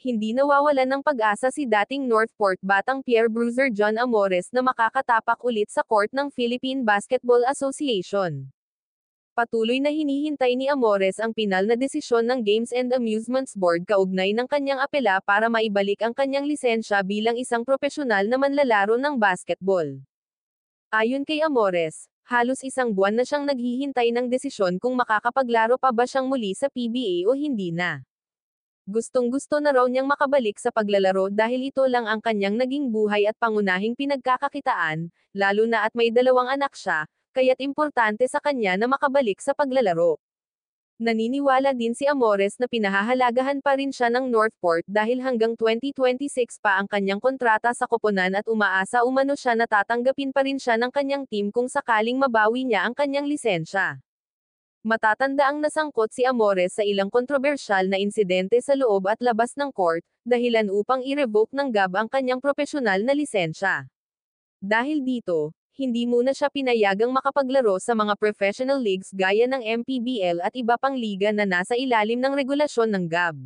Hindi nawawalan ng pag-asa si dating Northport batang Pierre Bruiser John Amores na makakatapak ulit sa court ng Philippine Basketball Association. Patuloy na hinihintay ni Amores ang pinal na desisyon ng Games and Amusements Board kaugnay ng kanyang apela para maibalik ang kanyang lisensya bilang isang propesyonal na manlalaro ng basketball. Ayon kay Amores, halos isang buwan na siyang naghihintay ng desisyon kung makakapaglaro pa ba siyang muli sa PBA o hindi na. Gustong-gusto na raw niyang makabalik sa paglalaro dahil ito lang ang kanyang naging buhay at pangunahing pinagkakakitaan, lalo na at may dalawang anak siya, kaya't importante sa kanya na makabalik sa paglalaro. Naniniwala din si Amores na pinahahalagahan pa rin siya ng Northport dahil hanggang 2026 pa ang kanyang kontrata sa koponan at umaasa umano siya na tatanggapin pa rin siya ng kanyang team kung sakaling mabawi niya ang kanyang lisensya. Matatanda ang nasangkot si Amores sa ilang kontrobersyal na insidente sa loob at labas ng court, dahilan upang i-revoke ng GAB ang kanyang propesyonal na lisensya. Dahil dito, hindi muna siya pinayagang makapaglaro sa mga professional leagues gaya ng MPBL at iba pang liga na nasa ilalim ng regulasyon ng GAB.